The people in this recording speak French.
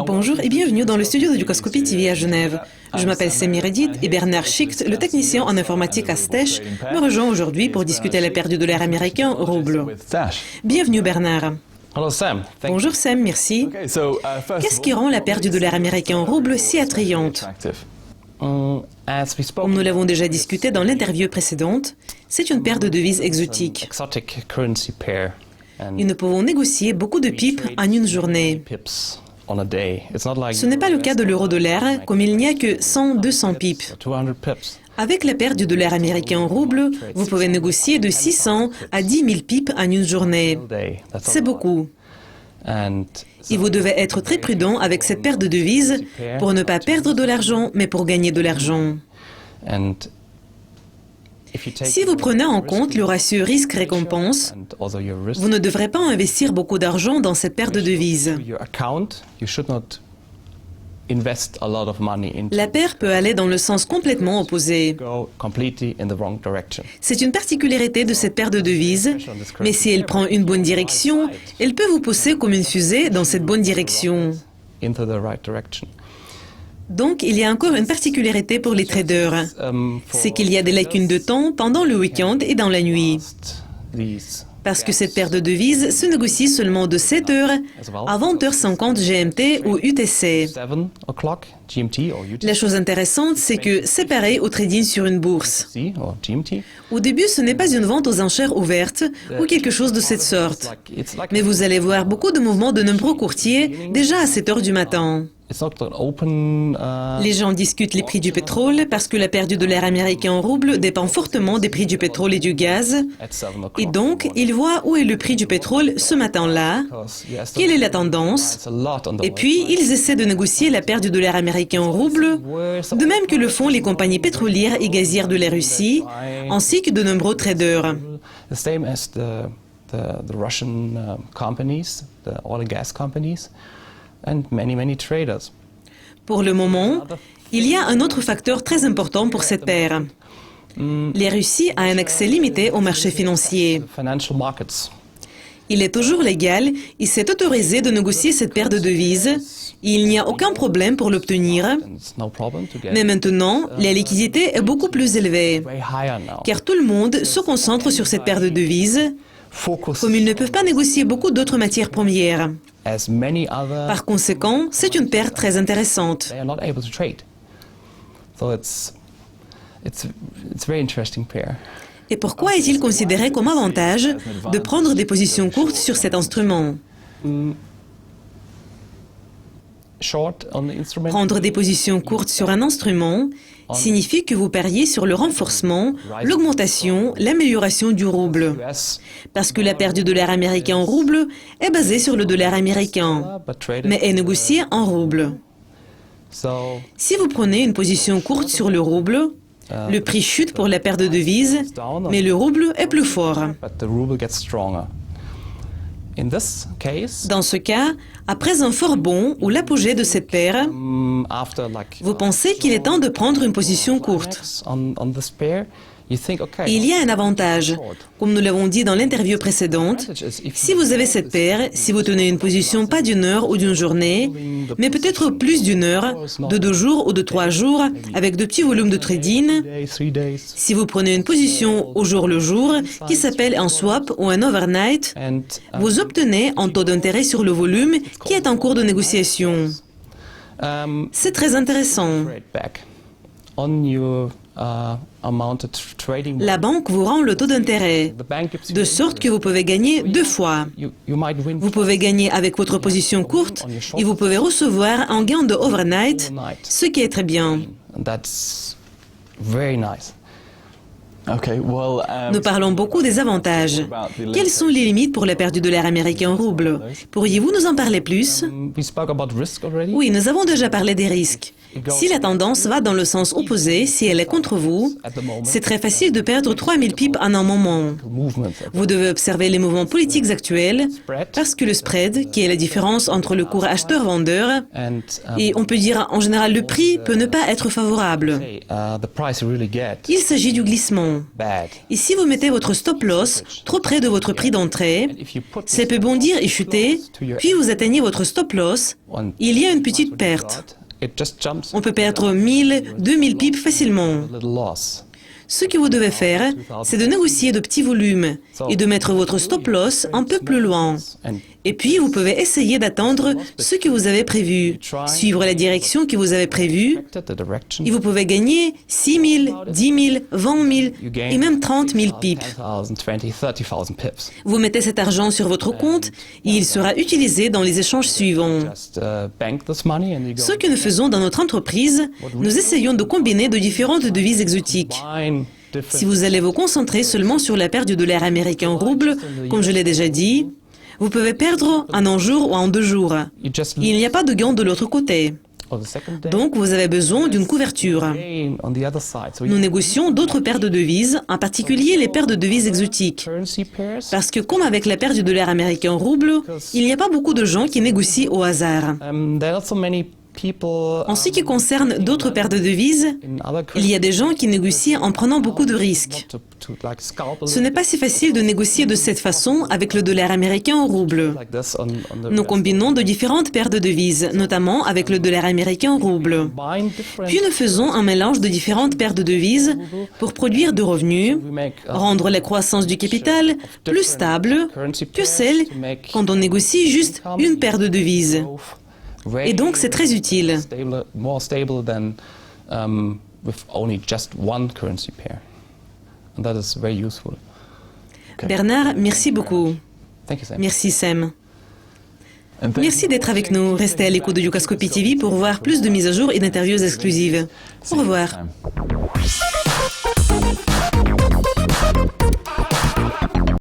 Bonjour et bienvenue dans le studio de Dukascopy TV à Genève. Je m'appelle Sam Meredith et Bernard Schicht, le technicien en informatique à Stash, me rejoint aujourd'hui pour discuter la paire du dollar américain au rouble. Bienvenue Bernard. Bonjour Sam, merci. Qu'est-ce qui rend la paire du dollar américain au rouble si attrayante? Comme nous l'avons déjà discuté dans l'interview précédente, c'est une paire de devises exotiques. Et nous pouvons négocier beaucoup de pips en une journée. Ce n'est pas le cas de l'euro-dollar, comme il n'y a que 100-200 pips. Avec la paire du dollar américain en rouble, vous pouvez négocier de 600 à 10 000 pips en une journée. C'est beaucoup. Et vous devez être très prudent avec cette paire de devises pour ne pas perdre de l'argent, mais pour gagner de l'argent. Si vous prenez en compte le ratio risque-récompense, vous ne devrez pas investir beaucoup d'argent dans cette paire de devises. La paire peut aller dans le sens complètement opposé. C'est une particularité de cette paire de devises, mais si elle prend une bonne direction, elle peut vous pousser comme une fusée dans cette bonne direction. Donc, il y a encore une particularité pour les traders, c'est qu'il y a des lacunes de temps pendant le week-end et dans la nuit. Parce que cette paire de devises se négocie seulement de 7h à 20h50 GMT ou UTC. La chose intéressante, c'est que c'est pareil au trading sur une bourse. Au début, ce n'est pas une vente aux enchères ouvertes ou quelque chose de cette sorte. Mais vous allez voir beaucoup de mouvements de nombreux courtiers déjà à 7h du matin. Les gens discutent les prix du pétrole parce que la paire du dollar américain en rouble dépend fortement des prix du pétrole et du gaz. Et donc, ils voient où est le prix du pétrole ce matin-là, quelle est la tendance, et puis ils essaient de négocier la paire du dollar américain en rouble, de même que le font les compagnies pétrolières et gazières de la Russie, ainsi que de nombreux traders. Pour le moment, il y a un autre facteur très important pour cette paire. La Russie a un accès limité au marché financier. Il est toujours légal et c'est autorisé de négocier cette paire de devises. Et il n'y a aucun problème pour l'obtenir. Mais maintenant, la liquidité est beaucoup plus élevée, car tout le monde se concentre sur cette paire de devises, comme ils ne peuvent pas négocier beaucoup d'autres matières premières. Par conséquent, c'est une paire très intéressante. Et pourquoi est-il considéré comme avantage de prendre des positions courtes sur cet instrument? Prendre des positions courtes sur un instrument signifie que vous pariez sur le renforcement, l'augmentation, l'amélioration du rouble. Parce que la paire du dollar américain en rouble est basée sur le dollar américain, mais est négociée en rouble. Si vous prenez une position courte sur le rouble, le prix chute pour la paire de devises, mais le rouble est plus fort. Dans ce cas, après un fort bond ou l'apogée de cette paire, vous pensez qu'il est temps de prendre une position courte. Et il y a un avantage. Comme nous l'avons dit dans l'interview précédente, si vous avez cette paire, si vous tenez une position pas d'une heure ou d'une journée, mais peut-être plus d'une heure, de 2 jours ou de 3 jours, avec de petits volumes de trading, si vous prenez une position au jour le jour, qui s'appelle un swap ou un overnight, vous obtenez un taux d'intérêt sur le volume qui est en cours de négociation. C'est très intéressant. La banque vous rend le taux d'intérêt, de sorte que vous pouvez gagner 2 fois. Vous pouvez gagner avec votre position courte et vous pouvez recevoir un gain de overnight, ce qui est très bien. Nous parlons beaucoup des avantages. Quelles sont les limites pour la paire du dollar américain en rouble? Pourriez-vous nous en parler plus? Oui, nous avons déjà parlé des risques. Si la tendance va dans le sens opposé, si elle est contre vous, c'est très facile de perdre 3000 pips en un moment. Vous devez observer les mouvements politiques actuels parce que le spread, qui est la différence entre le cours acheteur-vendeur, et on peut dire en général le prix peut ne pas être favorable. Il s'agit du glissement. Et si vous mettez votre stop-loss trop près de votre prix d'entrée, ça peut bondir et chuter, puis vous atteignez votre stop-loss, il y a une petite perte. On peut perdre 1000, 2000 pips facilement. Ce que vous devez faire, c'est de négocier de petits volumes et de mettre votre stop-loss un peu plus loin. Et puis, vous pouvez essayer d'attendre ce que vous avez prévu, suivre la direction que vous avez prévue, et vous pouvez gagner 6 000, 10 000, 20 000 et même 30 000 pips. Vous mettez cet argent sur votre compte et il sera utilisé dans les échanges suivants. Ce que nous faisons dans notre entreprise, nous essayons de combiner de différentes devises exotiques. Si vous allez vous concentrer seulement sur la perte du dollar américain au rouble, comme je l'ai déjà dit, vous pouvez perdre en un jour ou en 2 jours. Il n'y a pas de gain de l'autre côté. Donc, vous avez besoin d'une couverture. Nous négocions d'autres paires de devises, en particulier les paires de devises exotiques. Parce que comme avec la paire du dollar américain au rouble, il n'y a pas beaucoup de gens qui négocient au hasard. En ce qui concerne d'autres paires de devises, il y a des gens qui négocient en prenant beaucoup de risques. Ce n'est pas si facile de négocier de cette façon avec le dollar américain au rouble. Nous combinons de différentes paires de devises, notamment avec le dollar américain au rouble. Puis nous faisons un mélange de différentes paires de devises pour produire de revenus, rendre la croissance du capital plus stable que celle quand on négocie juste une paire de devises. Et donc, c'est très utile. Bernard, merci beaucoup. Merci, Sam. Merci d'être avec nous. Restez à l'écoute de Dukascopy TV pour voir plus de mises à jour et d'interviews exclusives. Au revoir.